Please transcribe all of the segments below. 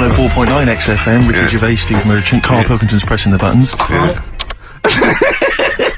104.9 XFM, Ricky Gervais, Steve Merchant, Karl Pilkington's pressing the buttons.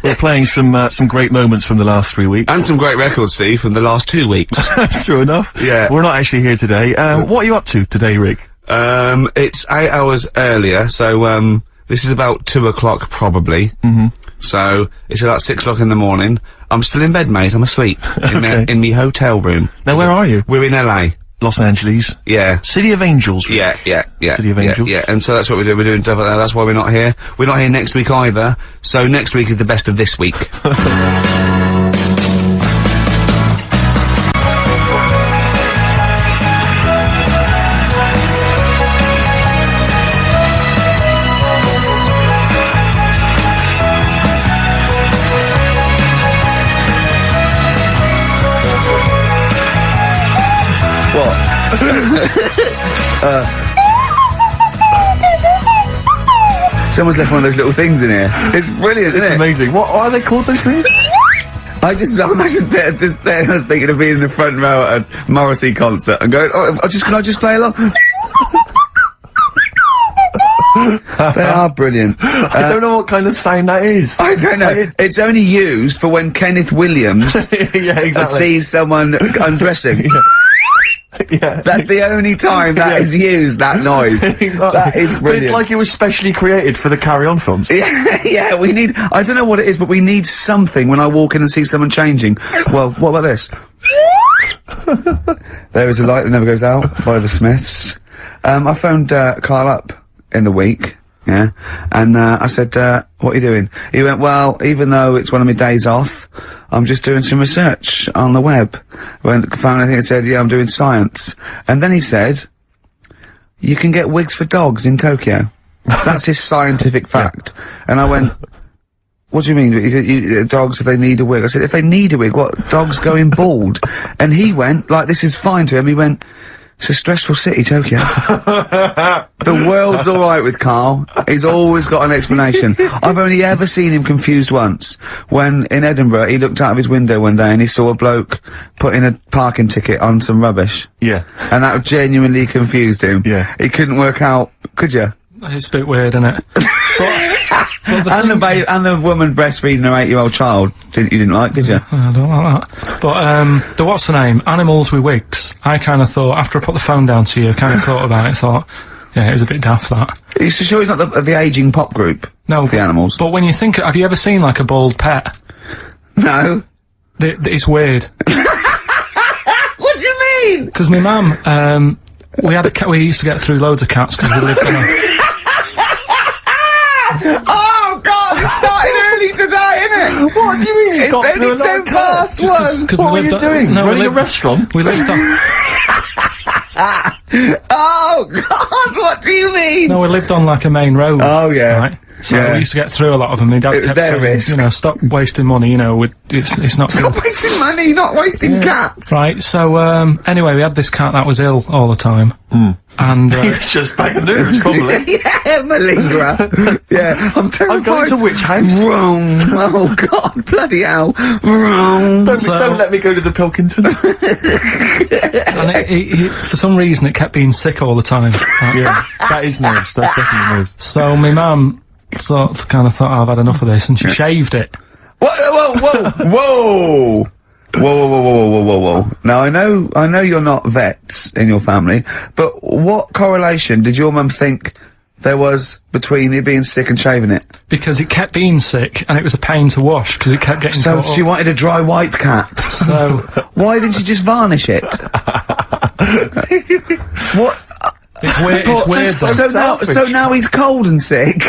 We're playing some great moments from the last 3 weeks. And some great records, Steve, from the last 2 weeks. That's true enough. Yeah. We're not actually here today. What are you up to today, Rick? It's 8 hours earlier, so, this is about 2 o'clock probably. Mm-hmm. So, it's about 6 o'clock in the morning. I'm still in bed, mate. I'm asleep. In me hotel room. Now, where are you? We're in LA. Los Angeles. Yeah. City of Angels. Rick. Yeah. City of Angels. Yeah, and so that's what we're doing. We're doing stuff like that. That's why we're not here. We're not here next week either. So next week is the best of this week. Someone's left one of those little things in here. It's brilliant, isn't it? It's amazing. What are they called, those things? I imagine they're just there. I was thinking of being in the front row at a Morrissey concert and going, can I just play along? They are brilliant. I don't know what kind of sound that is. I don't know. It's only used for when Kenneth Williams yeah, exactly. sees someone undressing. Yeah. That's the only time that is used, that noise. Exactly. That is brilliant. But it's like it was specially created for the Carry On films. Yeah, we need, I don't know what it is, but we need something when I walk in and see someone changing. Well, what about this? There is a light that never goes out by the Smiths. I phoned, Karl up in the week, yeah, and, I said, what are you doing? He went, well, even though it's one of my days off, I'm just doing some research on the web. Found anything that said, yeah, I'm doing science. And then he said, you can get wigs for dogs in Tokyo. That's his scientific fact. Yeah. And I went, what do you mean, dogs, if they need a wig? I said, if they need a wig, what, dogs going bald? And he went, like, this is fine to him, he went, it's a stressful city, Tokyo. The world's alright with Karl. He's always got an explanation. I've only ever seen him confused once. When, in Edinburgh, he looked out of his window one day and he saw a bloke putting a parking ticket on some rubbish. Yeah. And that genuinely confused him. Yeah. He couldn't work out, could you? It's a bit weird, isn't it? And the woman breastfeeding her 8-year-old child, you didn't like, did you? I don't like that. But, the what's the name? Animals with wigs. I kind of thought, after I put the phone down to you, I kind of thought about it, thought, yeah, it was a bit daft, that. Are you sure he's not the ageing pop group? No. The Animals? But when you think, have you ever seen, like, a bald pet? No. It's weird. What do you mean? Because my mum, we had a cat, we used to get through loads of cats because we lived on a... Oh God, it's starting early today, isn't it? What do you mean? It's only 10 past 1. What are you doing? No, running a restaurant? We lived on... Oh God, what do you mean? No, we lived on like a main road. Oh yeah. Right? So yeah. we used to get through a lot of them. My dad kept saying, risk. you know, stop wasting money, you know, it's not Stop good. wasting money, not wasting cats. Right, so, anyway, we had this cat that was ill all the time. And, It's just bag of nerves, probably. Yeah, malingerer. Yeah, I'm terrified. I'm going to which house? Wrong. Oh God, bloody hell. Wrong. Don't let me go to the Pilkington. and it, for some reason, it kept being sick all the time. Right? Yeah, that is nerves. That's definitely nerves. So my mum kind of thought, oh, I've had enough of this, and she shaved it. Whoa. Whoa. Now, I know you're not vets in your family, but what correlation did your mum think there was between it being sick and shaving it? Because it kept being sick, and it was a pain to wash, because it kept getting So caught she up. wanted a dry wipe cat. So... Why didn't she just varnish it? What? It's weird, So now he's cold and sick?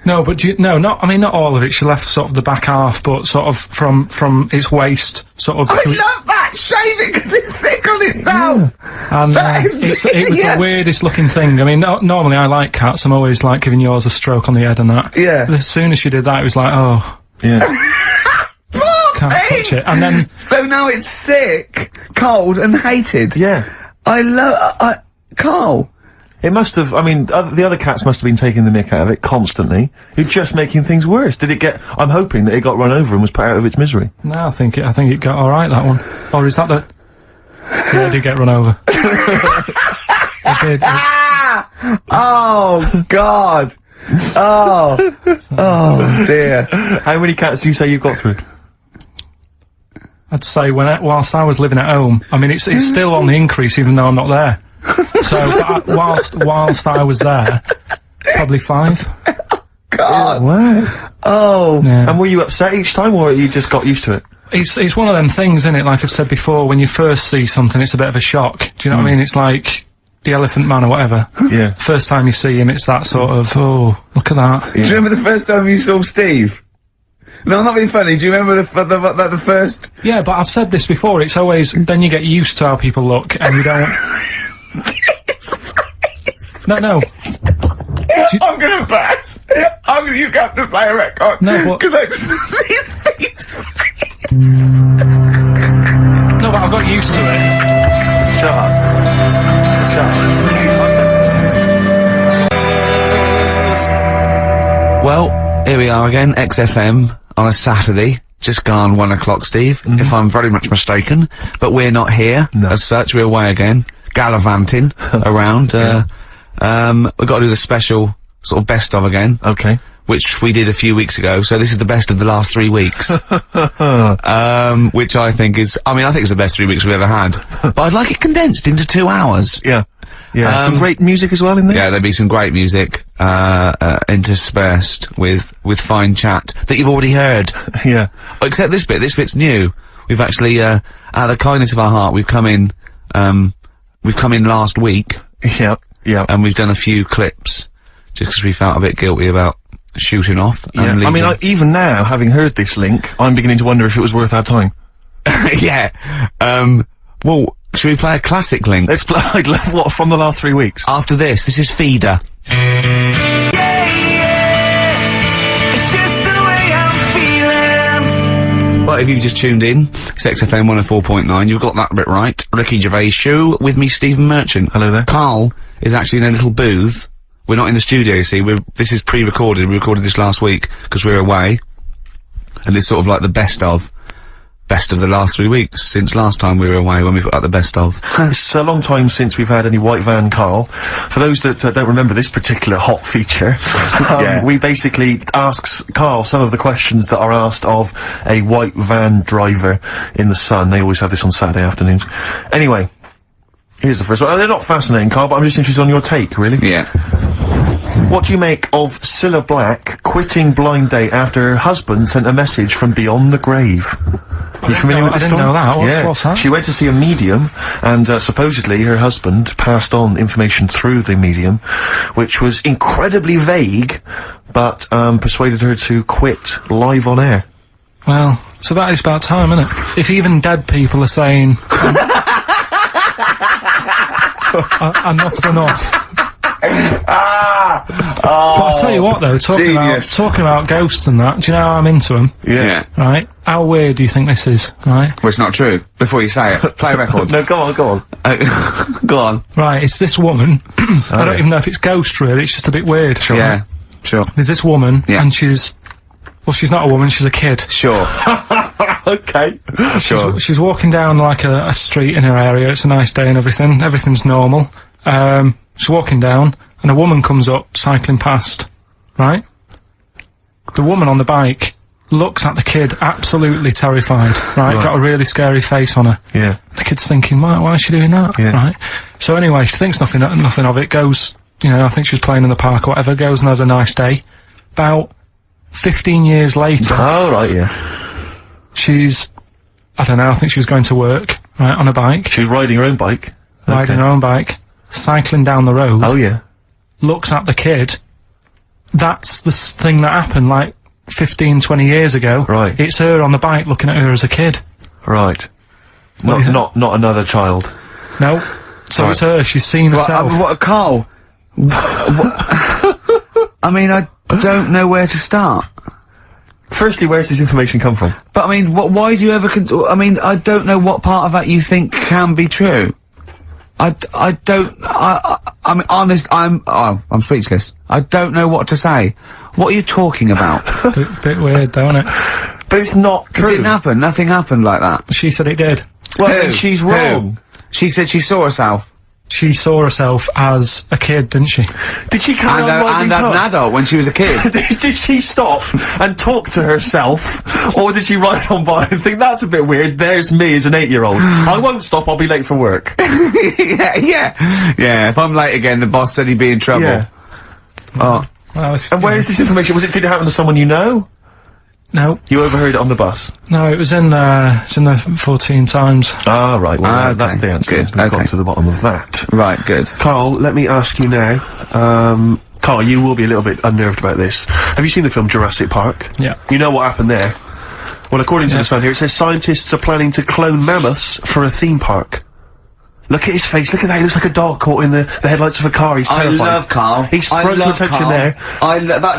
No, but not all of it. She left sort of the back half, but sort of from its waist, sort of. I love that! Shave it because it's sick on itself! And it was the weirdest looking thing. I mean, normally I like cats. I'm always like giving yours a stroke on the head and that. Yeah. But as soon as she did that, it was like, oh. Yeah. Can't touch it. And then... So now it's sick, cold and hated. Yeah. Karl. It must have, I mean, the other cats must have been taking the mick out of it constantly. You're just making things worse. Did it get, I'm hoping that it got run over and was put out of its misery. No, I think it got alright, that one. Or is that the... Yeah, it did get run over. It did. Oh, God. Oh dear. How many cats do you say you've got through? I'd say whilst I was living at home, I mean, it's still on the increase even though I'm not there. So, whilst I was there, probably 5. God. Wow. Oh. Yeah. And were you upset each time, or you just got used to it? It's one of them things, isn't it? Like I've said before, when you first see something, it's a bit of a shock. Do you know what I mean? It's like the Elephant Man or whatever. Yeah. First time you see him, it's that sort of, oh, look at that. Do you remember the first time you saw Steve? No, I'm not being funny. Do you remember the first? Yeah, but I've said this before, it's always, then you get used to how people look, and you don't... No. I'm gonna burst. You have to play a record. No, but... Because I just see Steve's face. No, but I've got used to it. Shut up. Well, here we are again, XFM on a Saturday. Just gone 1 o'clock, Steve, if I'm very much mistaken. But we're not here, as such, we're away again, gallivanting around. We've got to do the special sort of best of again. Okay. Which we did a few weeks ago, so this is the best of the last 3 weeks. Which I think is, I think it's the best 3 weeks we've ever had. But I'd like it condensed into 2 hours. Yeah. Yeah, some great music as well in there. Yeah, there'll be some great music, interspersed with fine chat that you've already heard. Yeah. Except this bit's new. We've actually, out of the kindness of our heart, we've come in last week. Yeah. Yeah. And we've done a few clips, just because we felt a bit guilty about shooting off. Yeah. And leaving. Even now, having heard this link, I'm beginning to wonder if it was worth our time. Yeah. Well, should we play a classic link? Let's play, what, from the last 3 weeks? After this is Feeder. Well, if you've just tuned in, it's XFM 104.9, you've got that bit right. Ricky Gervais Show, with me, Stephen Merchant. Hello there. Karl is actually in a little booth. We're not in the studio, you see, this is pre-recorded, we recorded this last week, because we're away. And it's sort of like the best of the last 3 weeks, since last time we were away, when we put out the best of. It's a long time since we've had any White Van Karl. For those that don't remember this particular hot feature, we basically ask Karl some of the questions that are asked of a white van driver in the sun. They always have this on Saturday afternoons. Anyway, here's the first one. They're not fascinating, Karl, but I'm just interested on your take, really. Yeah. What do you make of Cilla Black quitting Blind Date after her husband sent a message from beyond the grave? Are you familiar with this story? I didn't know that. What's that? She went to see a medium, and supposedly her husband passed on information through the medium, which was incredibly vague, but persuaded her to quit live on air. Well, so that is about time, isn't it? If even dead people are saying, enough's enough. But I'll tell you what though, talking about ghosts and that, do you know how I'm into them? Yeah. Right? How weird do you think this is, right? Well, it's not true. Before you say it, play a record. No, go on. Go on. Right, it's this woman, I don't even know if it's ghost really, it's just a bit weird. Sure. Yeah, sure. There's this woman, and she's not a woman, she's a kid. Sure. Okay. Sure. She's walking down like a street in her area, it's a nice day and everything's normal. She's walking down, and a woman comes up, cycling past, right? The woman on the bike looks at the kid, absolutely terrified, right? Got a really scary face on her. Yeah. The kid's thinking, why is she doing that? Yeah. Right? So anyway, she thinks nothing of it, goes, I think she was playing in the park or whatever, goes and has a nice day. About 15 years later... Oh, right, yeah. She's, I don't know, I think she was going to work, right, on a bike. She was riding her own bike. Riding her own bike. Cycling down the road. Oh, yeah. Looks at the kid. That's the thing that happened, like, 15, 20 years ago. Right. It's her on the bike looking at her as a kid. Not another child. No. So it's her, she's seen herself. Karl? I mean, I don't know where to start. Firstly, where's this information come from? But I mean, why do you ever I don't know what part of that you think can be true. I'm honest, I'm speechless. I don't know what to say. What are you talking about? Bit weird, though, isn't it? But it's not true. It didn't happen. Nothing happened like that. She said it did. Well, then she's wrong. She said she saw herself. she saw herself as a kid, didn't she? Did she carry on And as an adult when she was a kid. Did she stop and talk to herself, or did she ride on by and think, that's a bit weird, there's me as an 8-year-old. I won't stop, I'll be late for work. Yeah, if I'm late again, the boss said he'd be in trouble. Yeah. Oh. Well, And where is this information? Did it happen to someone you know? No. You overheard it on the bus? No, it was in the 14 Times. Ah, right, well, Okay. that's the answer. Good, We've okay. got to the bottom of that. Right, good. Carl, let me ask you now, Carl, you will be a little bit unnerved about this. Have you seen the film Jurassic Park? Yeah. You know what happened there? Well, according to the Sun here, it says scientists are planning to clone mammoths for a theme park. Look at his face, look at that, he looks like a dog caught in the headlights of a car, he's terrified. I love Carl. He's sprung to attention Carl. there.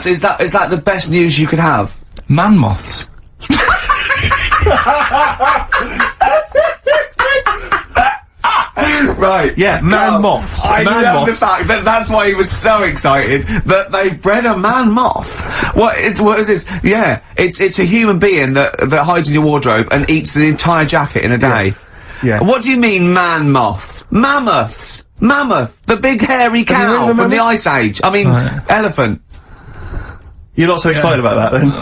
Is that the best news you could have? Man moths. Right, Yeah, man moths. I Man love moths. the fact that that's why he was so excited that they bred a man moth. What is this? Yeah, it's a human being that hides in your wardrobe and eats an entire jacket in a day. Yeah. What do you mean man moths? Mammoths! Mammoth! The big hairy Have you heard cow of a from the mammoth? Ice Age. I mean, Right. elephant. You're not so excited about that, then?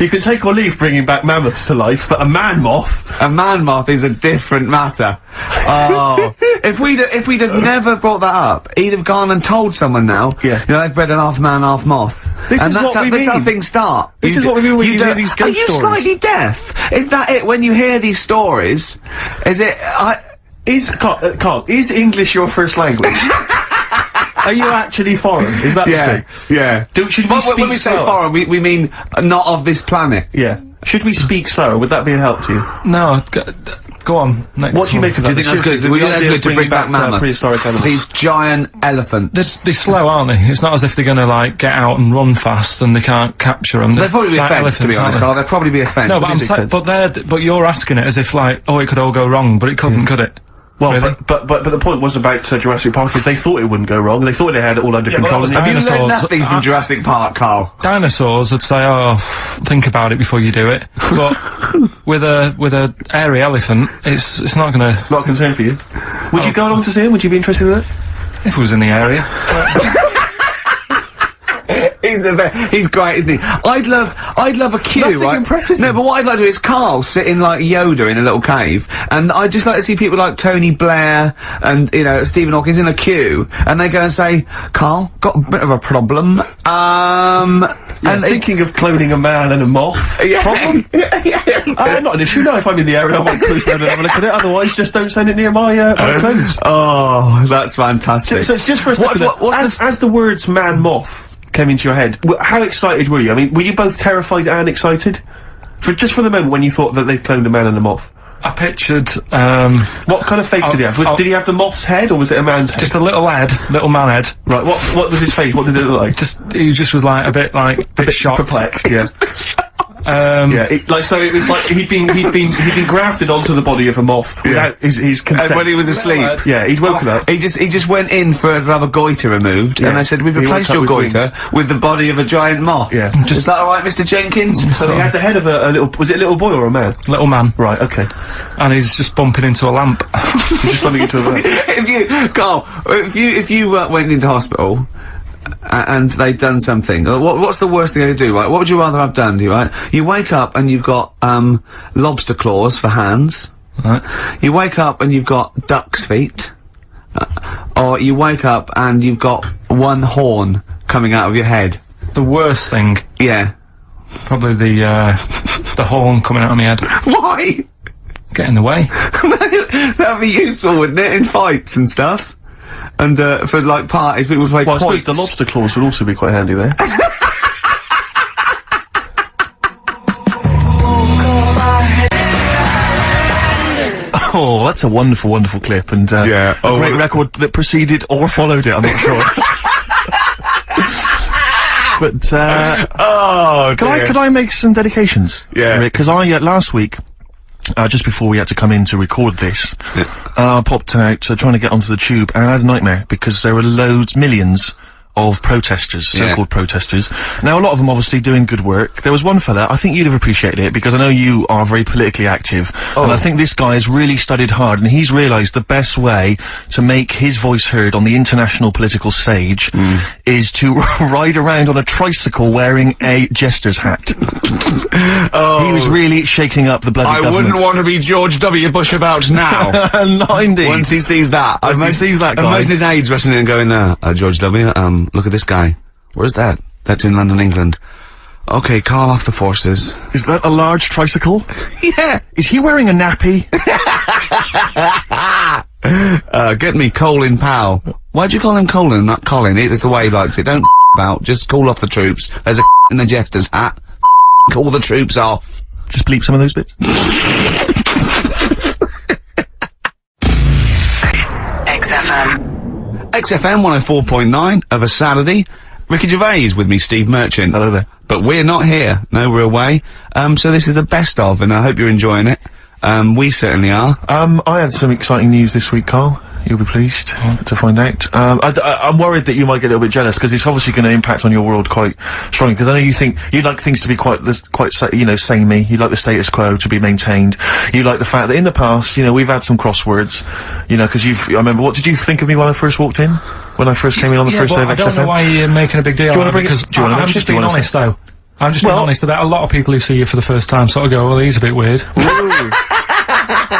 You can take or leave bringing back mammoths to life, but a man moth? A man moth is a different matter. Oh, if we'd have never brought that up, he'd have gone and told someone now. Yeah. You know, they've bred an half man, half moth. This and is that's what how, we that's how mean. things start. This is what we mean when you hear don't- these Are ghost you stories. slightly deaf? Is that it? When you hear these stories, is it? Carl, is English your first language? Are you actually foreign? Is that the thing? yeah. Should we When speak we say slower? foreign, we mean not of this planet. Yeah. Should we speak slower? Would that be a help to you? No, go on. Next What do you one. make of Do that? you think that's good? Seriously, Do you the think that's idea good of to bring bringing back mammoths? prehistoric animals. These giant elephants. They're slow, aren't they? It's not as if they're gonna, like, get out and run fast and they can't capture them. They'd probably be a like fence, to be elephants, honest, aren't Carl. They'd probably be a fence. they? No, but I'm Basic saying, fence. but you're asking it as if, like, oh, it could all go wrong, but it couldn't, could it? Well, Really? but the point was about Jurassic Park is they thought it wouldn't go wrong. They thought they had it all under Yeah, but control. that was and Have you learned Dinosaurs. nothing from Jurassic Park, Carl? Dinosaurs would say, oh, think about it before you do it. But with a airy elephant, it's not gonna. not a concern for you. Would you go along to see him? Would you be interested in that? If it was in the area. He's great, isn't he? I'd love a queue, Nothing right? impresses No, him. but what I'd like to do is Carl sitting like Yoda in a little cave, and I'd just like to see people like Tony Blair and, you know, Stephen Hawking in a queue, and they go and say, Carl, got a bit of a problem, And thinking of cloning a man and a moth. Problem? Not an issue. No, if I'm in the area, I might cruise down and have a look at it. Otherwise, just don't send it near my clothes. Oh, that's fantastic. So it's just for a second. As the words man moth came into your head, how excited were you? I mean, were you both terrified and excited? Just for the moment when you thought that they'd cloned a man and a moth. I pictured, What kind of face did he have? Did he have the moth's head or was it a man's head? just a little man head. Right, what was his face? What did it look like? He just was like a bit shocked. Perplexed, yeah. Yeah, so it was like he'd been grafted onto the body of a moth without his consent. And when he was asleep, lad. Yeah, he'd woken up. he just went in for to have a goiter removed, and they said, we've He replaced woke your up with goiter with the body of a giant moth. Yeah. Is that alright, Mr. Jenkins? So he had the head of a little. Was it a little boy or a man? Little man. Right. Okay. And he's just bumping into a lamp. He's just running into a. If you went into hospital and they'd done something, what's the worst thing they could do, right? What would you rather have done, right? You wake up and you've got lobster claws for hands. Right. You wake up and you've got duck's feet. Or you wake up and you've got one horn coming out of your head. The worst thing, Yeah. probably the horn coming out of my head. Why? Get in the way. That'd be useful, wouldn't it, in fights and stuff? And for like parties, people would play Well, I suppose quoits. the lobster claws would also be quite handy there. Oh, that's a wonderful, wonderful clip, and Yeah. a great record that preceded or followed it. I'm not sure. But Oh, could I make some dedications? Yeah. Because I last week. Just before we had to come in to record this, I popped out trying to get onto the tube, and I had a nightmare because there were millions of protesters, so-called protesters. Now, a lot of them obviously doing good work. There was one fella, I think you'd have appreciated it, because I know you are very politically active, and I think this guy has really studied hard, and he's realised the best way to make his voice heard on the international political stage is to ride around on a tricycle wearing a jester's hat. He was really shaking up the bloody government. I wouldn't want to be George W. Bush about now. Not indeed. Once he sees that. Once he sees that guy. Imagine his aides rushing in and going, George W., look at this guy. Where's that? That's in London, England. Okay, call off the forces. Is that a large tricycle? Yeah. Is he wearing a nappy? Get me Colin Powell. Why'd you call him Colin, not Colin? It's the way he likes it. Don't about. Just call off the troops. There's a in the jester's hat. Call the troops off. Just bleep some of those bits. XFM 104.9 of a Saturday. Ricky Gervais with me, Steve Merchant. Hello there. But we're not here. No, we're away. So this is the best of, and I hope you're enjoying it. We certainly are. I had some exciting news this week, Carl. You'll be pleased to find out. I'm worried that you might get a little bit jealous, because it's obviously going to impact on your world quite strongly, because I know you think you'd like things to be quite, you know, samey. You'd like the status quo to be maintained. You like the fact that in the past, you know, we've had some crosswords, you know, because I remember, what did you think of me when I first walked in? When I first came in on the first day of XFM? I don't know why you're making a big deal out of it, because I'm just being honest, though. I'm just being honest about a lot of people who see you for the first time sort of go, well, he's a bit weird.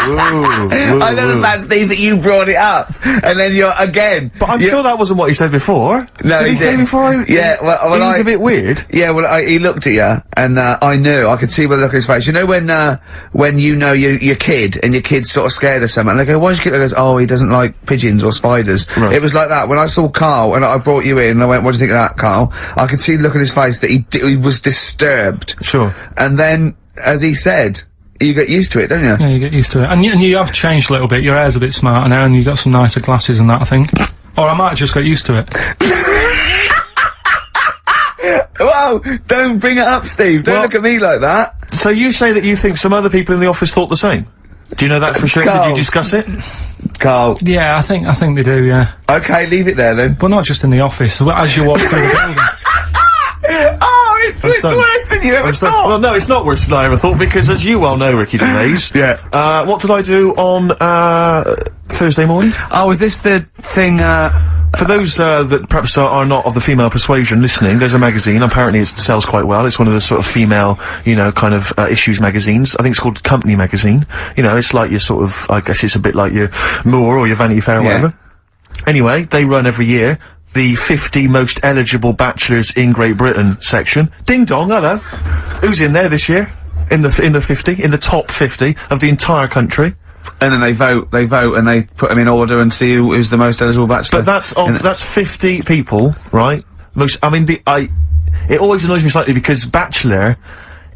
I know that, Steve, that you brought it up, and then you're again. But I'm sure that wasn't what he said before. No, did he say before? Yeah, well, he's a bit weird. Yeah, well, he looked at you, and I knew. I could see by the look on his face. You know when you know your kid, and your kid's sort of scared of something, and they go, "Why's your kid?" He goes, "Oh, he doesn't like pigeons or spiders." Right. It was like that when I saw Carl, and I brought you in, and I went, "What do you think of that, Carl?" I could see the look on his face that he was disturbed. Sure. And then, as he said, you get used to it, don't you? Yeah, you get used to it. And you have changed a little bit. Your hair's a bit smarter now, and you've got some nicer glasses and that, I think. Or I might have just got used to it. Whoa! Don't bring it up, Steve. Don't look at me like that. So you say that you think some other people in the office thought the same? Do you know that for sure? Carl. Did you discuss it? Carl. Yeah, I think they do, yeah. Okay, leave it there then. But not just in the office, as you walk through the building. Oh, it's worse than you ever thought! Well, no, it's not worse than I ever thought, because as you well know, Ricky Gervais, what did I do on, Thursday morning? Oh, is this the thing, For those, that perhaps are not of the female persuasion listening, there's a magazine, apparently it sells quite well, it's one of the sort of female, you know, kind of, issues magazines. I think it's called Company Magazine. You know, it's like your sort of, I guess it's a bit like your Moore or your Vanity Fair or whatever. Anyway, they run every year the 50 most eligible bachelors in Great Britain section. Ding dong, hello. Who's in there this year? In the 50, in the top 50 of the entire country. And then they vote, and they put them in order and see who's the most eligible bachelor. But that's 50 people, right? I mean, it always annoys me slightly, because bachelor,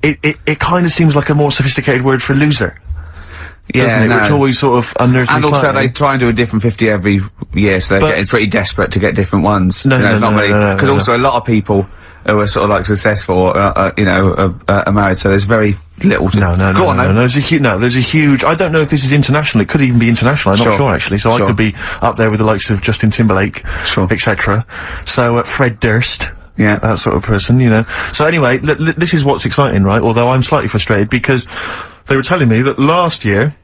it kind of seems like a more sophisticated word for loser. Yeah, no. Which always sort of unnerves me And also slightly. they try and do a different 50 every year, so they're getting pretty desperate to get different ones. No, because also a lot of people who are sort of like successful, you know, are married, so there's very little to... No, there's a huge, I don't know if this is international, it could even be international, I'm not sure actually, so I could be up there with the likes of Justin Timberlake, etc. So, Fred Durst. Yeah, that sort of person, you know. So anyway, this is what's exciting, right? Although I'm slightly frustrated, because they were telling me that last year,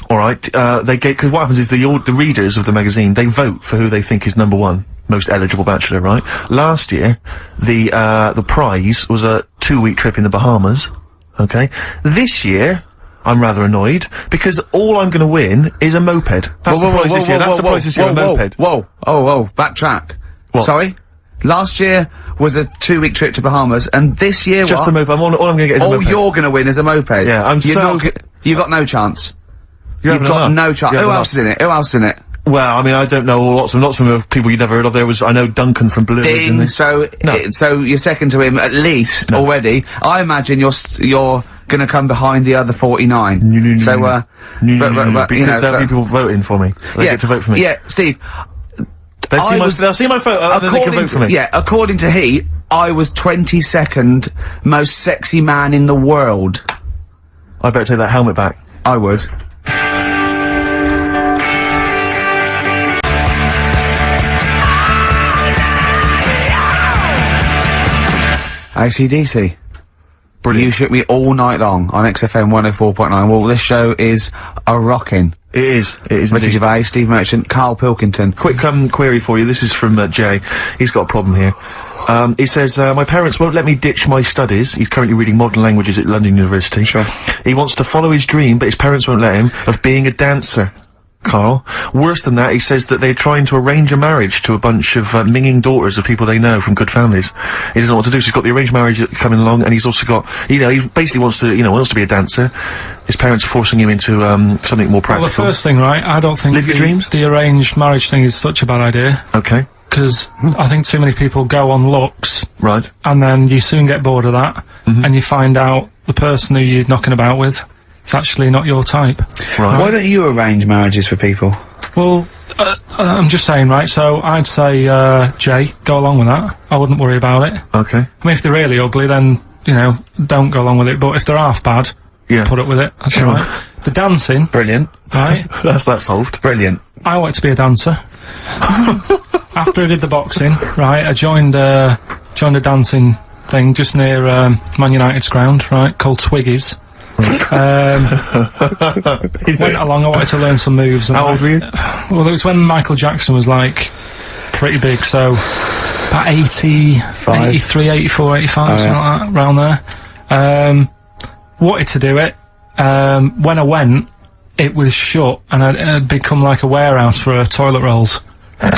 alright, because what happens is the readers of the magazine, they vote for who they think is #1 most eligible bachelor, right? Last year, the prize was a 2-week trip in the Bahamas, okay? This year, I'm rather annoyed, because all I'm gonna win is a moped. That's the prize this year, that's the prize this year, a moped. Whoa, backtrack. What? Sorry? Last year was a 2-week trip to Bahamas, and this year just a moped. All I'm gonna get is a moped. All you're gonna win is a moped. Yeah, you've got no chance. You've got no chance. Who else is in it? Who else is in it? Well, I mean, I don't know lots of people you've never heard of. I know Duncan from Blue. Ding, so you're second to him at least already. I imagine you're gonna come behind the other 49. Because there'll be people voting for me. They get to vote for me. Yeah, Steve. They'll see my photo and then they can vote for me. Yeah, according to I was 22nd most sexy man in the world. I better take that helmet back. I would. AC/DC. Brilliant. You shook me all night long on XFM 104.9. Well, this show is a rockin'. It is. It is. Ricky indeed. Gervais, Steve Merchant, Karl Pilkington. Quick query for you. This is from Jay. He's got a problem here. He says, my parents won't let me ditch my studies. He's currently reading modern languages at London University. Sure. He wants to follow his dream, but his parents won't let him, of being a dancer. Carl. Worse than that, he says that they're trying to arrange a marriage to a bunch of minging daughters of people they know from good families. He doesn't know what to do, so he's got the arranged marriage coming along, and he's also got, you know, he basically wants to, wants to be a dancer. His parents are forcing him into, something more practical. Well, the first thing, right, I don't think Live your dreams? the arranged marriage thing is such a bad idea. Okay. Because I think too many people go on looks, Right. and then you soon get bored of that, and you find out the person who you're knocking about with is actually not your type. Right. Why don't you arrange marriages for people? Well, I'm just saying, right, so I'd say, Jay, go along with that. I wouldn't worry about it. Okay. I mean, if they're really ugly, then, don't go along with it, but if they're half bad, Yeah. put up with it, that's alright. The dancing, Brilliant. right, That's that solved. Brilliant. I wanted to be a dancer. After I did the boxing, right, I joined a dancing thing just near, Man United's ground, right, called Twiggy's. Went along, I wanted to learn some moves. And How old were you? Well, it was when Michael Jackson was, like, pretty big, so about 83, 84, 85, something like that, around there. Wanted to do it. When I went, it was shut, and I'd become like a warehouse for toilet rolls.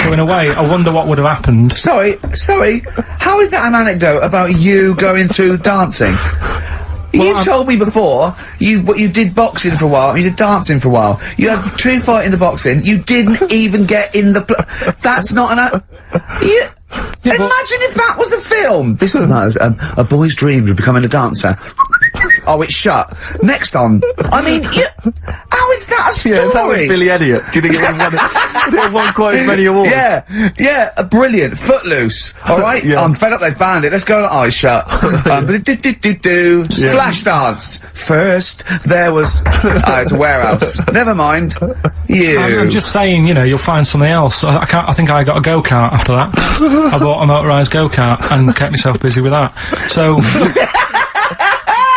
So in a way, I wonder what would have happened. Sorry, how is that an anecdote about you going through dancing? You've told me before, you did boxing for a while, you did dancing for a while. You had a true fight in the boxing, you didn't even get in the that's not an imagine if that was a film! This is not a boy's dreams of becoming a dancer. Oh, it's shut. Next on. I mean, how is that a story? Yeah, that was Billy Elliot. Do you think it would have won quite as many awards? Yeah, brilliant. Footloose. Alright? Yeah. I'm fed up they banned it. Let's go on Eyes Shut. Splash dance. First, there was... it's a warehouse. Never mind. I'm just saying, you'll find something else. I think I got a go-kart after that. I bought a motorised go-kart and kept myself busy with that. So...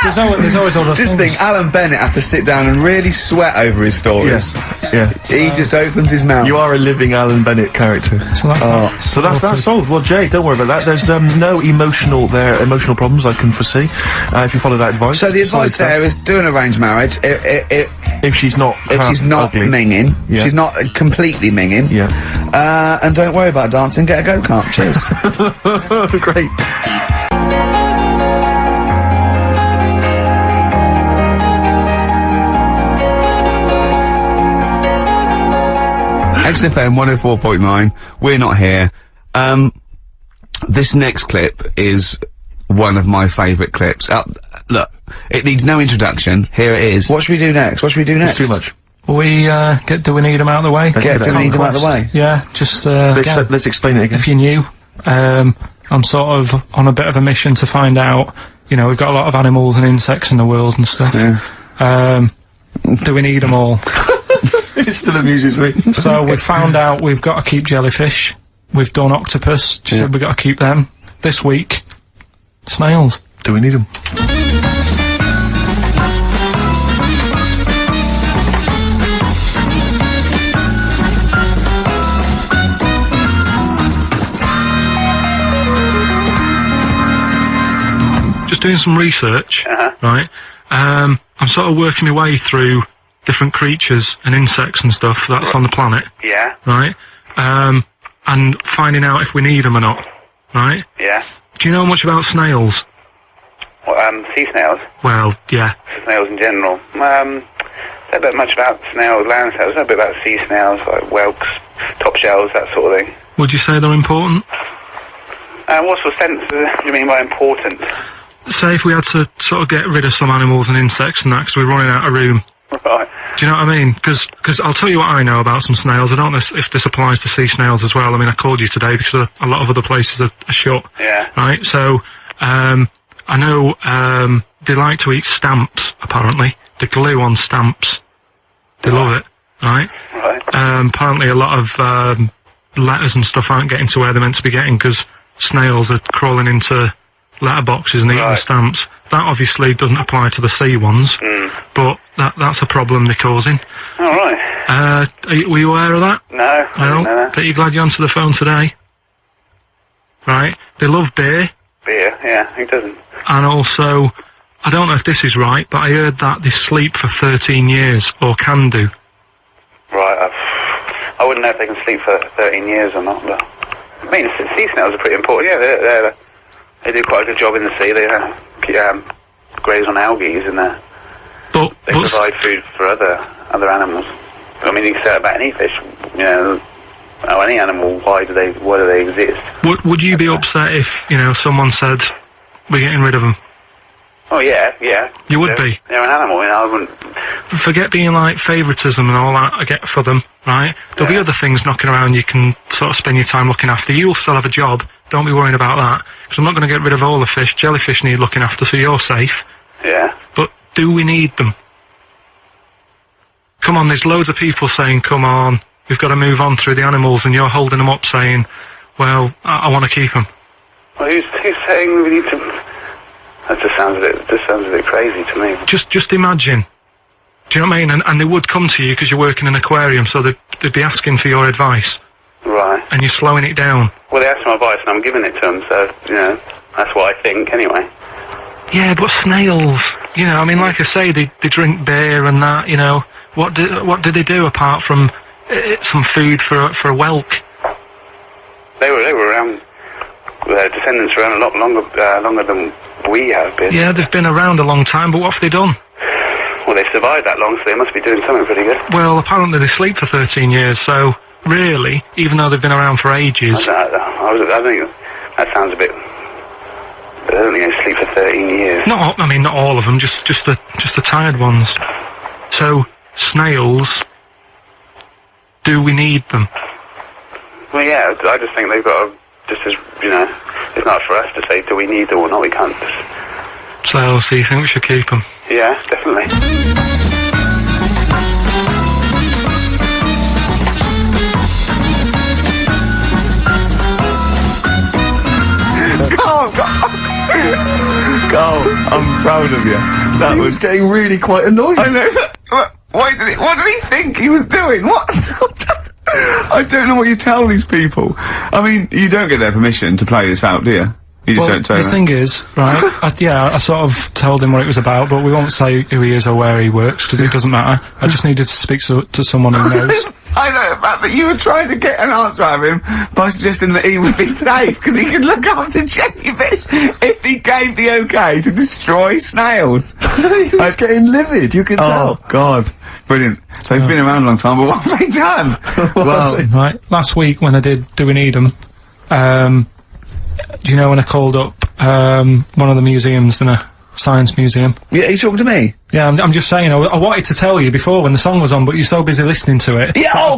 There's always other Just things. think, Alan Bennett has to sit down and really sweat over his stories. Yeah. He just opens his mouth. You are a living Alan Bennett character. So that's So that's solved. Well, Jay, don't worry about that. There's no emotional problems I can foresee if you follow that advice. So the advice there is do an arranged marriage. If she's not ugly. minging, she's not completely minging. Yeah. And don't worry about dancing. Get a go-kart. Cheers. Great. XFM 104.9, we're not here. This next clip is one of my favourite clips. Look, it needs no introduction. Here it is. What should we do next? It's too much. Do we need them out of the way? Do we need them out of the way? Yeah, just, Let's explain it again. if you're new, I'm sort of on a bit of a mission to find out, we've got a lot of animals and insects in the world and stuff. Yeah. Do we need them all? It still amuses me. So we've found out we've got to keep jellyfish. We've done octopus. Just said we've got to keep them. This week, snails. Do we need them? Just doing some research, right? I'm sort of working my way through different creatures and insects and stuff that's on the planet. Yeah. Right? And finding out if we need them or not. Right? Yeah. Do you know much about snails? What, sea snails? Well, yeah. Snails in general. Don't know much about snails, land snails. I know a bit about sea snails, like whelks, top shells, that sort of thing. Would you say they're important? What sort of sense do you mean by important? Say if we had to sort of get rid of some animals and insects and that because we're running out of room. Right. Do you know what I mean? Because I'll tell you what I know about some snails. I don't know if this applies to sea snails as well. I mean, I called you today because a lot of other places are shut. Yeah. Right? So, I know, they like to eat stamps, apparently. The glue on stamps. They love it. Right? Right. Apparently a lot of, letters and stuff aren't getting to where they're meant to be getting because snails are crawling into letterboxes and eating the stamps. That obviously doesn't apply to the sea ones, but that's a problem they're causing. All right. Were you aware of that? No, I didn't know that. But you're glad you answered the phone today. Right? They love beer. Beer, yeah, who doesn't? And also, I don't know if this is right, but I heard that they sleep for 13 years, or can do. Right, I wouldn't know if they can sleep for 13 years or not, but... I mean, sea snails are pretty important, yeah, they do quite a good job in the sea, they graze on algae and they provide food for other animals. I mean, you can say that about any fish, you know, any animal, why do they exist? Would you be upset if, you know, someone said, we're getting rid of them? Oh, yeah. You would be? They're an animal, you know, I wouldn't... Forget being like favouritism and all that I get for them, right? There'll be other things knocking around you can sort of spend your time looking after. You'll still have a job, don't be worrying about that. Because I'm not going to get rid of all the fish. Jellyfish need looking after, so you're safe. Yeah. But do we need them? Come on, there's loads of people saying, come on, we've got to move on through the animals, and you're holding them up saying, well, I want to keep them. Well, who's saying we need to... That just sounds a bit crazy to me. Just imagine. Do you know what I mean? And they would come to you because you work in an aquarium, so they'd be asking for your advice. Right. And you're slowing it down. Well, they asked my advice and I'm giving it to them, so, you know, that's what I think anyway. Yeah, but snails, you know, I mean, like I say, they drink beer and that, you know. What did they do apart from some food for a whelk? They were around, their descendants were around a lot longer than we have been. Yeah, they've been around a long time, but what have they done? Well, they've survived that long, so they must be doing something pretty good. Well, apparently they sleep for 13 years, so really, even though they've been around for ages... I think that sounds a bit... I don't think they sleep for 13 years. Not all of them, just the tired ones. So, snails, do we need them? Well, yeah, I just think they've got to, just as, you know, it's not for us to say, do we need them or not, we can't just... So you think we should keep them? Yeah, definitely. Carl, I'm proud of you. That was getting really quite annoyed. I know. What did he think he was doing? What? I don't know what you tell these people. I mean, you don't get their permission to play this out, do you? You just don't tell the thing is, right, I sort of told him what it was about, but we won't say who he is or where he works, because it doesn't matter. I just needed to speak to someone who knows. I know the fact that you were trying to get an answer out of him by suggesting that he would be safe, because he could look after jellyfish if he gave the okay to destroy snails. He was getting livid, you can tell. Oh, God. Brilliant. So he's been around a long time, but what have they done? Well, right, last week when I did Do We Need 'Em, do you know when I called up one of the museums in a science museum? Yeah, you talking to me? Yeah, I'm just saying, I wanted to tell you before when the song was on, but you're so busy listening to it. Yeah,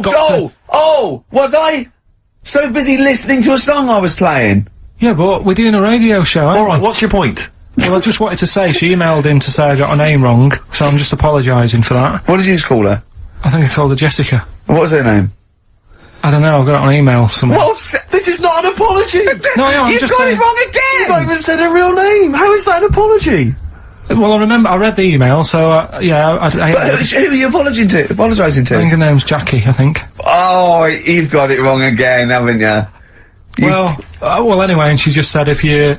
was I so busy listening to a song I was playing? Yeah, but we're doing a radio show, aren't we? Alright, what's your point? Well, I just wanted to say, she emailed in to say I got her name wrong, so I'm just apologising for that. What did you call her? I think I called her Jessica. What was her name? I don't know, I've got it on email somewhere. This is not an apology! No, I'm you just got saying... it wrong again! You've not even said her real name! How is that an apology? Well, I remember, I read the email, so, yeah, But who are you apologising to? I think her name's Jackie, I think. Oh, you've got it wrong again, haven't you? Well, anyway, and she just said if you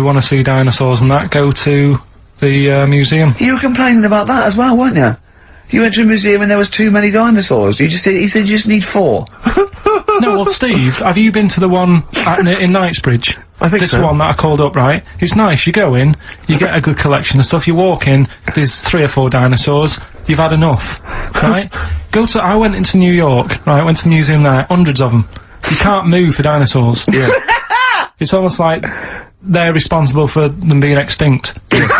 want to see dinosaurs and that, go to the museum. You were complaining about that as well, weren't you? You went to a museum and there was too many dinosaurs. He said you just need 4. No, well, Steve, have you been to the one in Knightsbridge? I think this so. One that I called up, right? It's nice. You go in, you get a good collection of stuff. You walk in, there's 3 or 4 dinosaurs. You've had enough, right? I went into New York, right? Went to the museum there, hundreds of them. You can't move for dinosaurs. Yeah. It's almost like they're responsible for them being extinct. There's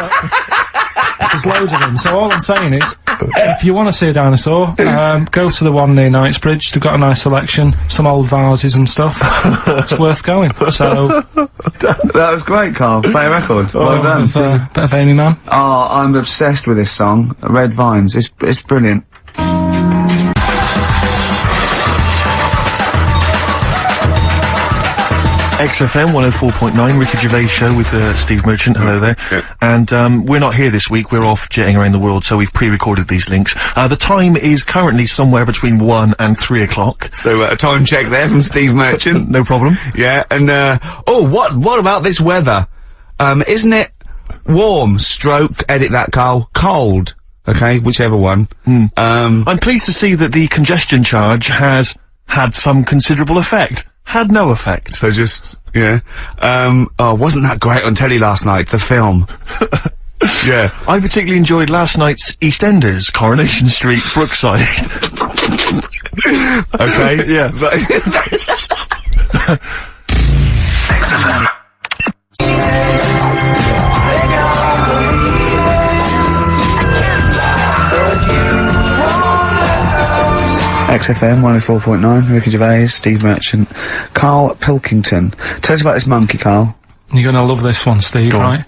loads of them. So all I'm saying is, if you want to see a dinosaur, go to the one near Knightsbridge. They've got a nice selection, some old vases and stuff. It's worth going. So that was great, Carl. Play a record. Well done. Bit of Amy Man. Oh, I'm obsessed with this song, Red Vines. It's brilliant. XFM 104.9, Ricky Gervais Show with Steve Merchant. Hello there. Yeah. And we're not here this week. We're off jetting around the world, so we've pre-recorded these links. The time is currently somewhere between 1 and 3 o'clock. So a time check there from Steve Merchant. No problem. Yeah, and what about this weather? Isn't it warm? Stroke, edit that, Carl. Cold. Okay, whichever one. I'm pleased to see that the congestion charge has had some considerable effect. Had no effect. So just, yeah. Wasn't that great on telly last night, the film? Yeah. I particularly enjoyed last night's EastEnders, Coronation Street, Brookside. Okay, yeah. XFM 104.9, Ricky Gervais, Steve Merchant, Karl Pilkington. Tell us about this monkey, Carl. You're gonna love this one, Steve, right?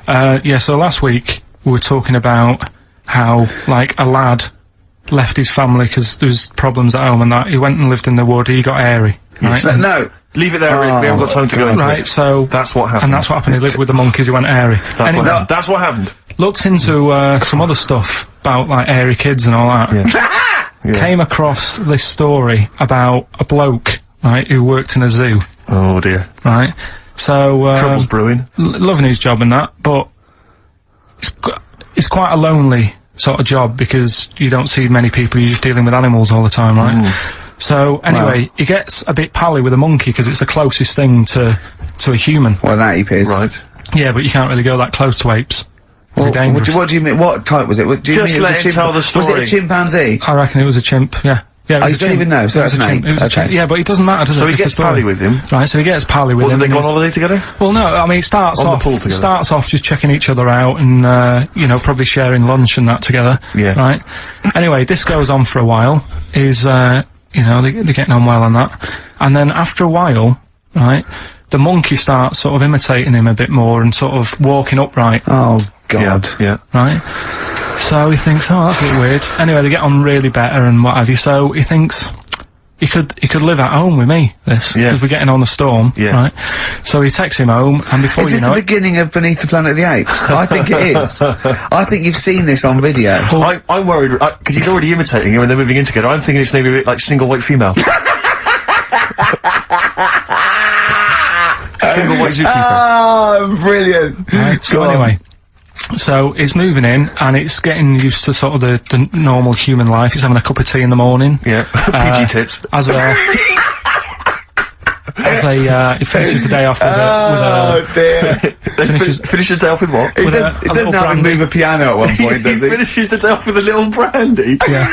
Yeah, so last week we were talking about how, like, a lad left his family because there was problems at home and that. He went and lived in the wood, he got airy, right? No! Leave it there, Rick. We haven't got time to go into it. Right, so... That's what happened. And that's what happened, he lived with the monkeys, he went airy. That's what happened. Looked into, some other stuff about, like, airy kids and all that. Yeah. Came across this story about a bloke, right, who worked in a zoo, Oh dear. right? So, Trouble's brewing. loving his job and that, but it's quite a lonely sort of job because you don't see many people, you're just dealing with animals all the time, right? So, anyway, he gets a bit pally with a monkey because it's the closest thing to a human. Well, that ape is. Right. Yeah, but you can't really go that close to apes. It's dangerous. What do you mean? What type was it? Do you Just mean let him tell the story. Was it a chimpanzee? I reckon it was a chimp, yeah. Yeah, it was you a don't chimp. even know, so It was that's a an chimp. ape. It was a Okay. chimp. Yeah, but it doesn't matter, does it? So he It's the gets story. pally with him. Right, so he gets pally with Well, him. then they go on and holiday together? well, no, I mean, it starts On the off, pool together. starts off just checking each other out and, you know, probably sharing lunch and that together. Yeah. Right? Anyway, this goes on for a while. You know, they're getting on well on that. And then after a while, right, the monkey starts sort of imitating him a bit more and sort of walking upright. Oh, God. Yeah. Right? So he thinks, oh, that's a bit weird. Anyway, they get on really better and what have you, so he thinks he could live at home with me, this, Yeah. because we're getting on the storm, Yeah. right? So he takes him home, and before Is you this know the it... beginning of Beneath the Planet of the Apes? I think it is. I think you've seen this on video. I'm worried, because he's already imitating him and they're moving in together. I'm thinking it's maybe a bit like single white female. Single white zookeeper. Oh, brilliant. Right, so Go on. anyway, so it's moving in, and it's getting used to sort of the normal human life. It's having a cup of tea in the morning. Yeah. PG tips. As he finishes the day off with Oh, dear. Finish the day off with what? He with does, a he doesn't little have to brandy. move a piano at one point, does he? Finishes the day off with a little brandy. Yeah.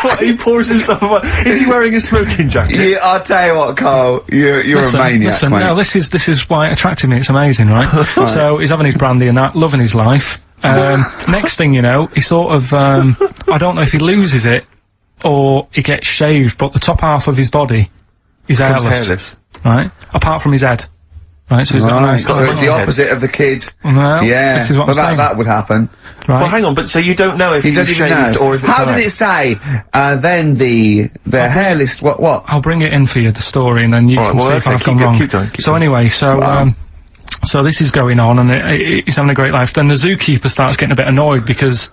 What, he pours himself a... Is he wearing a smoking jacket? Yeah, I'll tell you what, Carl. You're a maniac, mate. No, this is why it attracted me. It's amazing, right? So he's having his brandy and that, loving his life. Next thing you know, he sort of, I don't know if he loses it or he gets shaved, but the top half of his body is Becomes hairless, right? Apart from his head, right? So he's got a nice. So it's the opposite of the kid. Well, Yeah, this is what but I'm saying. that would happen. Right? Well, hang on, but so you don't know if You he don't was even shaved know. or if it's How did dyed? it say? Then the hairless. What? I'll bring it in for you, the story, and then you Alright, can well, see if okay, I've gone keep wrong. going, keep So going. anyway, so this is going on, and he's having a great life. Then the zookeeper starts getting a bit annoyed because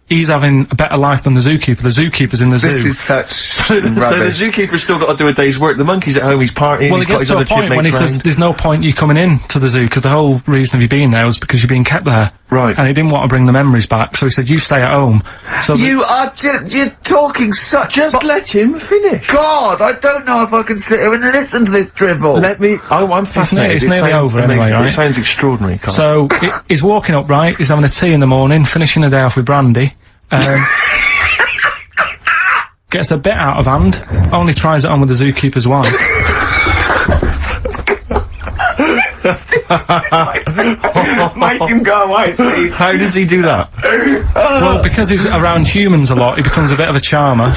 he's having a better life than the zookeeper. The zookeeper's in the zoo. This is such So the rubbish. zookeeper's still got to do a day's work. The monkey's at home, he's partying, Well, he's it got gets his to a other point when he chipmates says round. there's no point you coming in to the zoo because the whole reason of you being there was because you're being kept there. Right. And he didn't want to bring the memories back, so he said, you stay at home. So You are you're talking such. Just let him finish. God, I don't know if I can sit here and listen to this drivel. Let me... I'm fascinated. it's It nearly sounds over anyway, amazing. right? It sounds extraordinary, Carl. So he's walking up, right? He's having a tea in the morning, finishing the day off with brandy. Gets a bit out of hand. Only tries it on with the zookeeper's wife. Make him go away, Steve. How does he do that? Well, because he's around humans a lot, he becomes a bit of a charmer.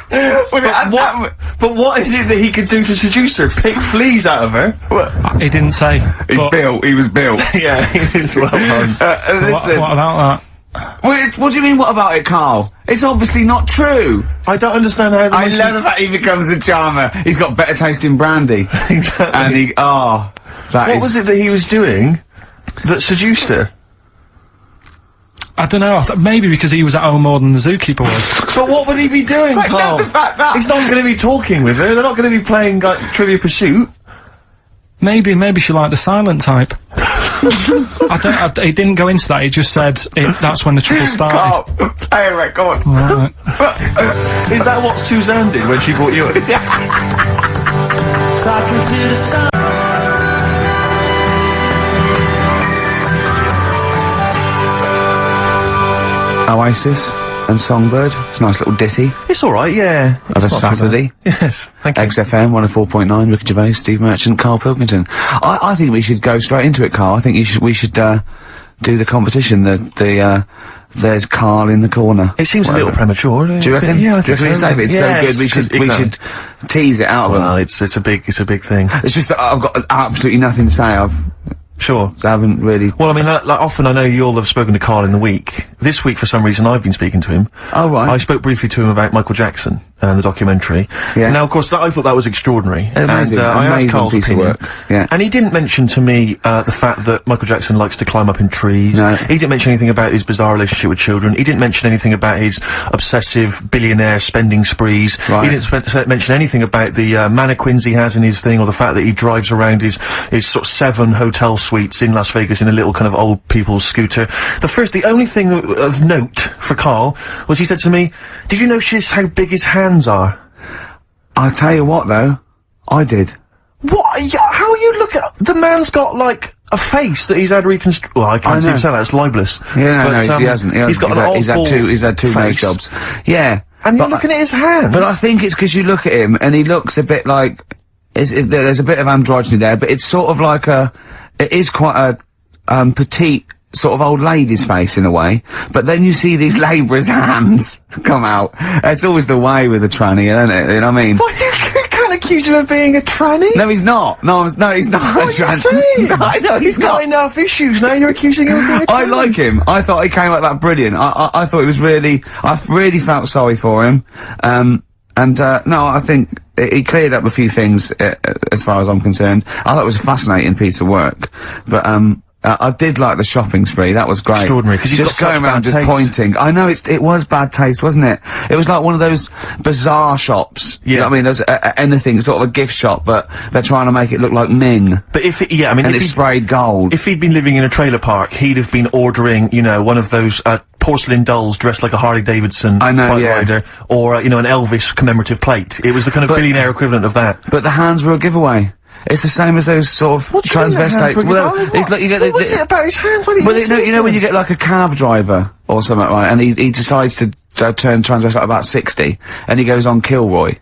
And, But what is it that he could do to seduce her? Pick fleas out of her? he didn't say. He's but built. He was built. Yeah, it's well done. what about that? What do you mean, what about it, Carl? It's obviously not true. I don't understand how I love the fact he becomes a charmer. He's got better taste in brandy. Exactly. And What was it that he was doing that seduced her? I don't know, maybe because he was at home more than the zookeeper was. But what would he be doing, Carl? The fact that He's not going to be talking with her, they're not going to be playing, like, Trivial Pursuit. Maybe she liked the silent type. He didn't go into that, he just said that's when the trouble started. Carl, play a record. Right. Is that what Suzanne did when she brought you in? Talking to the sun. Oasis and Songbird. It's a nice little ditty It's alright, yeah. of a It's not too Saturday. bad. Yes, thank you. XFM 104.9, Ricky Gervais, Steve Merchant, Karl Pilkington. I think we should go straight into it, Carl. I think we should do the competition. There's Carl in the corner. It seems a little premature, doesn't it? Do you reckon? Yeah, I Do you think reckon so. it's It's Yeah, so good. We should exactly. tease it out of Well, them. it's a big thing. It's just that I've got absolutely nothing to say. Sure. I haven't really. Well, I mean, like, often I know you all have spoken to Carl in the week. This week, for some reason, I've been speaking to him. Oh, right. I spoke briefly to him about Michael Jackson and the documentary. Yeah. Now, of course, I thought that was extraordinary. Amazing, and I asked amazing Carl's piece of opinion. work. Yeah. And he didn't mention to me the fact that Michael Jackson likes to climb up in trees. No. He didn't mention anything about his bizarre relationship with children. He didn't mention anything about his obsessive billionaire spending sprees. Right. He didn't mention anything about the mannequins he has in his thing, or the fact that he drives around his sort of 7 hotel suites in Las Vegas in a little kind of old people's scooter. The only thing of note for Carl was he said to me, "Did you notice how big his hands are?" I'll tell you what, though. I did. What? How you look at the man's got like a face that he's had reconstructed. Well, I can't I seem know. to say that. It's libelous. Yeah, no, But, he hasn't. He's got an old he's had two nose face. jobs. Yeah. And you're But- looking at his hands. But I think it's because you look at him and he looks a bit like there's a bit of androgyny there, but it's sort of like it is quite a petite sort of old lady's face in a way. But then you see these labourers' hands come out. That's always the way with a tranny, isn't it? You know what I mean? What, you can't accuse him of being a tranny? No, he's not. No, he's not. What are you saying? No, I know He's got enough issues now. You're accusing him of being a tranny. I like him. I thought he came out that brilliant. I thought it was really. I really felt sorry for him. No, I think he cleared up a few things as far as I'm concerned. I thought it was a fascinating piece of work, but I did like the shopping spree. That was great. Extraordinary, 'cause he's just got going such around bad just taste. pointing. I know it was bad taste, wasn't it? It was like one of those bizarre shops. You know what I mean? There's anything, sort of a gift shop, but they're trying to make it look like Ming. But and And if it's sprayed gold. If he'd been living in a trailer park, he'd have been ordering, one of those porcelain dolls dressed like a Harley Davidson I know, bike yeah. rider, or an Elvis commemorative plate. It was the kind of billionaire equivalent of that. But the hands were a giveaway. It's the same as those sort of What do you mean the hands transvestites. were Well, giveaway? it's like you get What was it about his hands? I didn't Well, even see you know when you anything. get like a cab driver or something, right? And he decides to turn transvestite about 60, and he goes on Kilroy.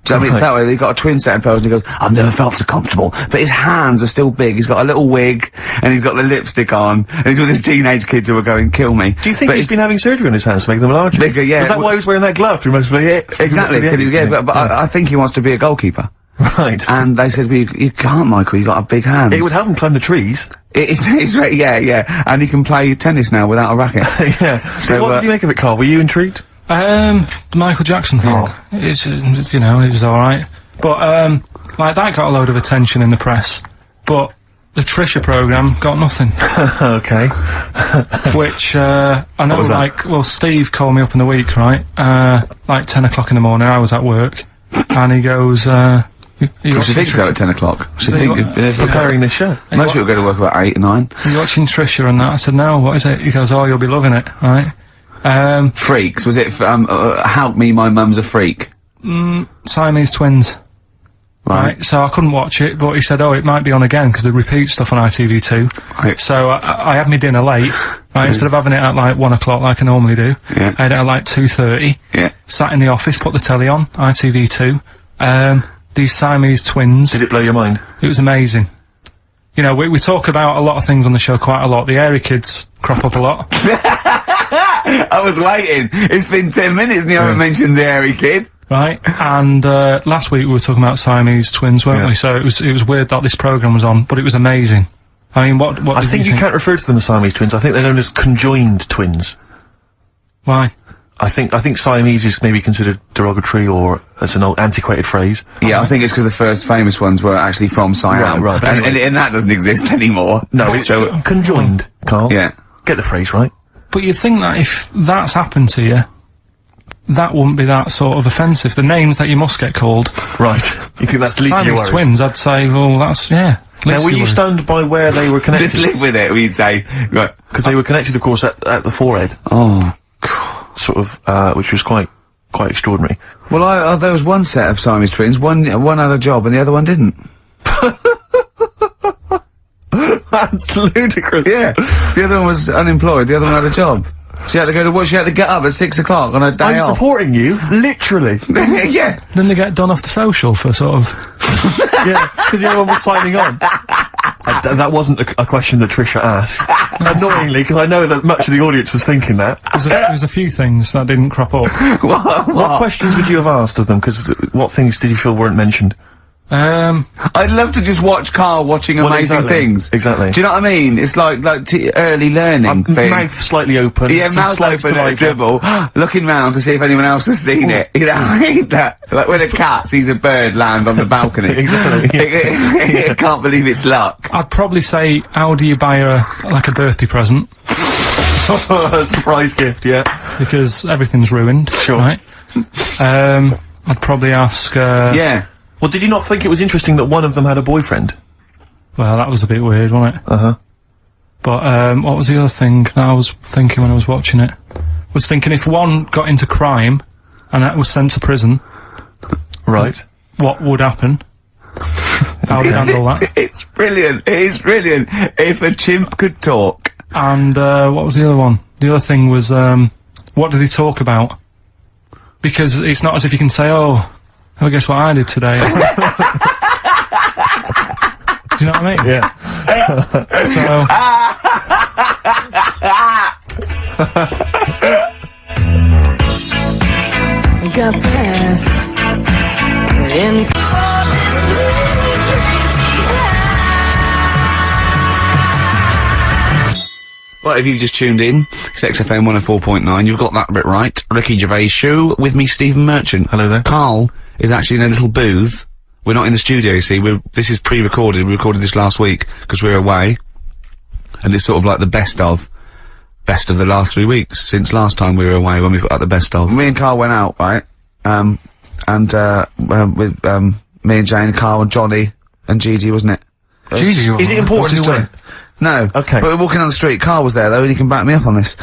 Do you know what I mean? It's that way. He got a twin set of pearls, and he goes, "I've never felt so comfortable." But his hands are still big. He's got a little wig, and he's got the lipstick on, and he's with his teenage kids who are going, "Kill me." Do you think But he's been having surgery on his hands to make them larger? Bigger, yeah. Was that why he was wearing that glove through most of the Exactly, because I think he wants to be a goalkeeper. Right. And they said, well, you can't, Michael, you got big hands. It would help him climb the trees. Yeah. And he can play tennis now without a racket. Yeah. So what did you make of it, Carl? Were you intrigued? The Michael Jackson thing. Oh. It's, it was alright. But, like, that got a load of attention in the press. But the Trisha programme got nothing. Okay. Which, I know, was that? Steve called me up in the week, right? Like 10 o'clock in the morning, I was at work. And he goes, you She thinks so at 10 o'clock. She So think you- Preparing this show. most people go to work about 8 or 9. Are you watching Trisha and that? I said, no, what is it? He goes, oh, you'll be loving it, right? Freaks, was it, help me, my mum's a freak? Siamese twins. Right, so I couldn't watch it, but he said, oh, it might be on again, because they repeat stuff on ITV2. Right. So I had my dinner late, right, instead of having it at like 1 o'clock like I normally do, Yeah. I had it at like 2:30, Yeah. sat in the office, put the telly on, ITV2, these Siamese twins. Did it blow your mind? It was amazing. You know, we talk about a lot of things on the show quite a lot. The Airy kids crop up a lot. I was waiting. It's been 10 minutes and you haven't mentioned the hairy kid. Right, and last week we were talking about Siamese twins, weren't we? So it was weird that this programme was on, but it was amazing. I mean, what I did think you can't refer to them as Siamese twins. I think they're known as conjoined twins. Why? I think Siamese is maybe considered derogatory, or as an old antiquated phrase. Yeah, I think it's because the first famous ones were actually from Siam. Right, but anyway. And that doesn't exist anymore. No, it's conjoined, Carl. Yeah. Get the phrase right. But you'd think that if that's happened to you, that wouldn't be that sort of offensive. The names that you must get called. Right. You think that's the least of your Siamese worries? twins, I'd say, well, that's, yeah. Now, were you stunned by where they were connected? Just live with it, we'd say. Right. Because they were connected, of course, at the forehead. Oh. Sort of, which was quite extraordinary. Well, there was one set of Siamese twins, one had a job and the other one didn't. That's ludicrous. Yeah. The other one was unemployed, the other one had a job. She had to go to work, she had to get up at 6 o'clock on her day I'm off. supporting you, literally. Yeah. Then they get done off the social for sort of... Yeah, because the other one was signing on. That wasn't a question that Trisha asked. Annoyingly, because I know that much of the audience was thinking that. There's a few things that didn't crop up. What questions would you have asked of them? Because what things did you feel weren't mentioned? I'd love to just watch Karl watching amazing things. Exactly. Do you know what I mean? It's like early learning thing. Mouth slightly open. Yeah, some mouth slight open at a dribble, looking round to see if anyone else has seen it. You know, I hate that. Like when a cat sees a bird land on the balcony. Exactly. It can't believe it's luck. I'd probably say, how do you buy a birthday present? A surprise gift, yeah. Because everything's ruined. Sure. Right? I'd probably ask, Yeah. Well, did you not think it was interesting that one of them had a boyfriend? Well, that was a bit weird, wasn't it? Uh-huh. But, what was the other thing that I was thinking when I was watching it? I was thinking if one got into crime and that was sent to prison, Right. what would happen? How would you handle that? It's brilliant. It is brilliant. If a chimp could talk. And, what was the other one? The other thing was, what did he talk about? Because it's not as if you can say, oh, guess what I did today? Do you know what I mean? Yeah. So... Got past in Well, if you've just tuned in, it's XFM 104.9, you've got that bit right. Ricky Gervais Show, with me, Stephen Merchant. Hello there. Karl is actually in a little booth. We're not in the studio, you see, this is pre-recorded, we recorded this last week, because we're away. And it's sort of like the best of the last 3 weeks, since last time we were away, when we put out the best of. Me and Karl went out, right? With me and Jane, Karl and Johnny, and Gigi, wasn't it? Gigi, Is it important who went? No. Okay. But we're walking down the street, Karl was there though, and he can back me up on this.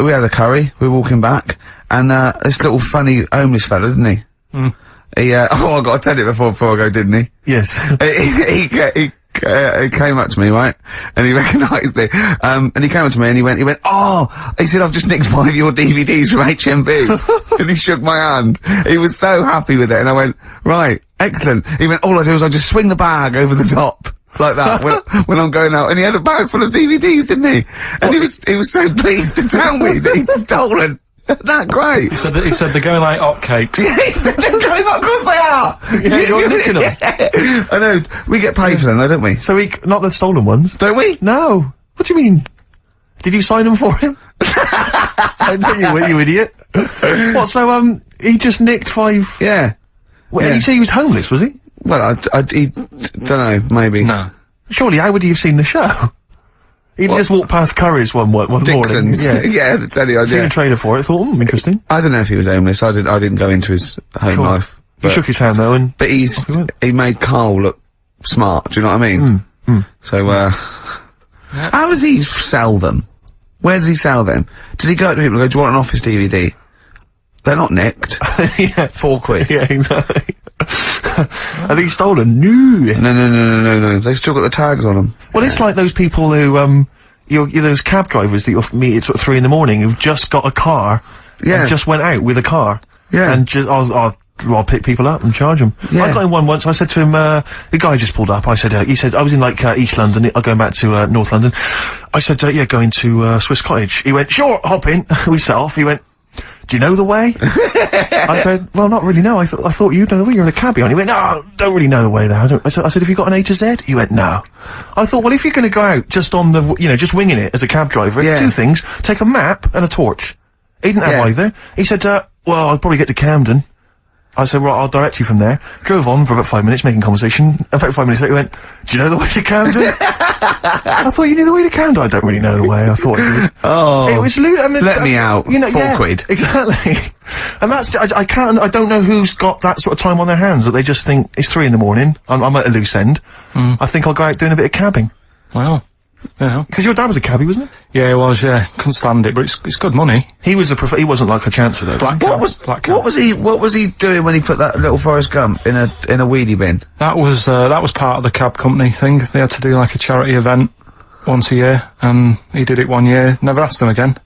We had a curry, we were walking back, and this little funny homeless fella, didn't he? Mm. He, oh, I gotta tell it before I go, didn't he? Yes. He came up to me, right? And he recognised it. And he came up to me and he went, oh! He said, I've just nicked 5 of your DVDs from HMV. And he shook my hand. He was so happy with it. And I went, right, excellent. He went, all I do is I just swing the bag over the top. Like that, when I'm going out. And he had a bag full of DVDs, didn't he? And he was so pleased to tell me that he'd stolen. That great. He said they're going like hotcakes. Yeah, he said they're going up, of course they are! Yeah, you're nicking them. Yeah. I know, we get paid for them though, don't we? So not the stolen ones? Don't we? No. What do you mean? Did you sign them for him? I know you were, you idiot. What, so, he just nicked 5... Yeah. Well, Yeah. Did he say he was homeless, was he? Well, he don't know, maybe. No. Surely, how would he have seen the show? He'd just walked past Curry's one morning. Dixon's. Yeah. Yeah, that's any Seen a idea. trailer for it, thought, interesting. I don't know if he was homeless, I didn't go into his home Sure. life. He But, shook his hand though, and... but he made Karl look smart, do you know what I mean? So, how does he sell them? Where does he sell them? Did he go to people and go, do you want an Office DVD? They're not nicked. yeah. £4. Yeah, exactly. Are these stolen? No. No. They've still got the tags on them. Well, it's like those people who, you're those cab drivers that you'll meet at sort of 3 in the morning who've just got a car. Yeah. And just went out with a car. Yeah. And just, I'll pick people up and charge them. Yeah. I got in one once, I said to him, the guy just pulled up, I said, he said, I was in like, East London, going back to, North London. I said, yeah, going to, Swiss Cottage. He went, sure, hop in. We set off. He went, do you know the way? I said, well, not really, no. I thought you'd know the way. You're in a cabbie. And he went, no, don't really know the way there. I said, have you got an A to Z? He went, no. I thought, well, if you're gonna go out just on the, just winging it as a cab driver, Yeah. 2 things. Take a map and a torch. He didn't have either. He said, well, I'll probably get to Camden. I said, right, I'll direct you from there. Drove on for about 5 minutes, making conversation. About 5 minutes later, he went, do you know the way to Camden? I thought you knew the way to Camden. I don't really know the way. I thought you did. Oh. It was lewd. I mean, let me out. You know, £4. Exactly. And that's, I don't know who's got that sort of time on their hands, that they just think, it's 3 in the morning, I'm at a loose end. I think I'll go out doing a bit of cabbing. Well, yeah. Because your dad was a cabbie, wasn't he? Yeah, he was, yeah. Couldn't stand it, but it's good money. He was he wasn't like a chancer, though. What was he doing when he put that little Forrest Gump in a weedy bin? That was part of the cab company thing. They had to do like a charity event once a year, and he did it one year, never asked him again.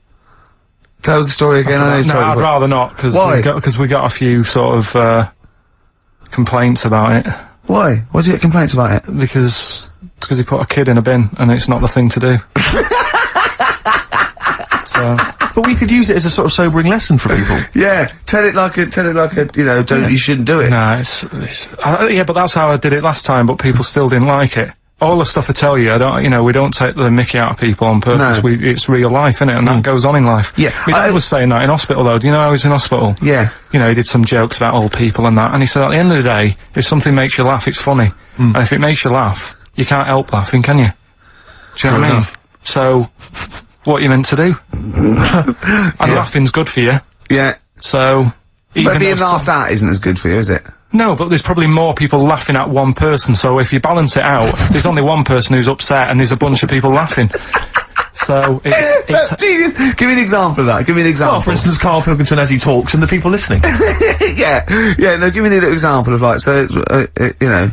Tell us the story again. I'd rather not, because we got a few sort of, complaints about it. Why? Why did you get complaints about it? Because he put a kid in a bin, and it's not the thing to do. So. But we could use it as a sort of sobering lesson for people. Yeah, tell it like a, you know, you shouldn't do it. Nah, yeah, but that's how I did it last time, but people still didn't like it. All the stuff I tell you, we don't take the mickey out of people on purpose. No. It's real life, innit? And that goes on in life. Yeah. My dad was saying that in hospital, though. Do you know I was in hospital? Yeah. You know, he did some jokes about old people and that, and he said at the end of the day, if something makes you laugh, it's funny. And if it makes you laugh, you can't help laughing, can you? Do you know what I mean? So, what are you meant to do? And laughing's good for you. Yeah. So, but being laughed at isn't as good for you, is it? No, but there's probably more people laughing at one person, so if you balance it out, there's only one person who's upset and there's a bunch of people laughing. So, it's Genius! Give me an example of that, give me an example. Well, for instance, Karl Pilkington as he talks and the people listening. Yeah, no, give me a little example of like, so, you know.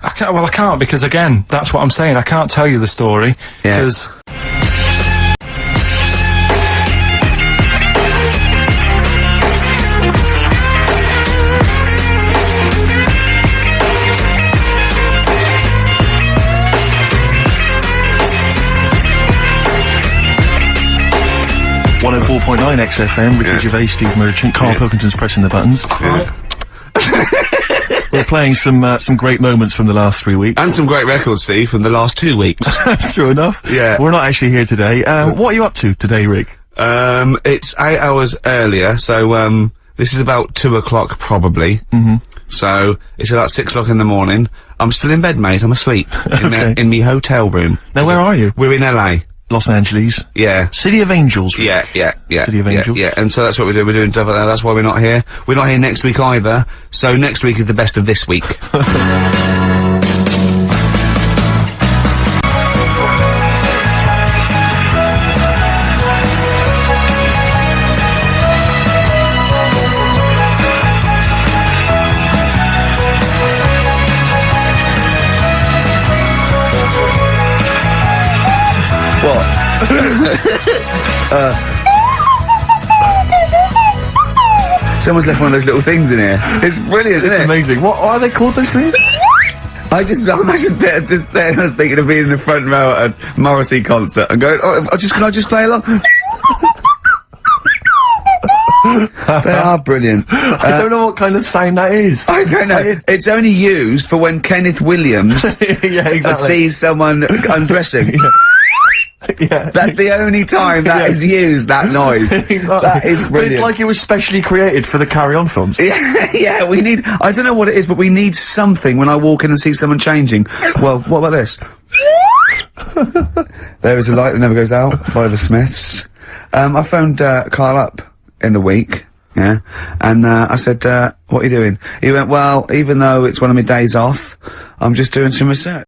I can't, because again, that's what I'm saying, I can't tell you the story, because... XFM, Ricky Gervais, Steve Merchant, Karl Pilkington's pressing the buttons. We're playing some great moments from the last 3 weeks. And some great records, Steve, from the last 2 weeks. That's true enough. Yeah. We're not actually here today. What are you up to today, Rick? It's 8 hours earlier, so, this is about 2 o'clock probably. So, it's about 6 o'clock in the morning. I'm still in bed, mate, I'm asleep. In me hotel room. Now, where are you? We're in LA. Los Angeles. Yeah. City of Angels. Rick. Yeah. City of Angels. Yeah, and so that's what we're doing. We're doing stuff like that. That's why we're not here. We're not here next week either. So next week is the best of this week. Someone's left one of those little things in here. It's brilliant, isn't it? Amazing. What are they called, those things? I imagine they're just there. I was thinking of being in the front row at a Morrissey concert and going, can I just play along? They are brilliant. I don't know what kind of sound that is. I don't know. It's only used for when Kenneth Williams sees someone undressing. Yeah. That's the only time that is used, that noise. That is brilliant. But it's like it was specially created for the Carry On films. Yeah, we need, I don't know what it is, but we need something when I walk in and see someone changing. Well, what about this? There is a light that never goes out by the Smiths. I phoned, Karl up in the week. Yeah. And, I said, what are you doing? He went, well, even though it's one of my days off, I'm just doing some research.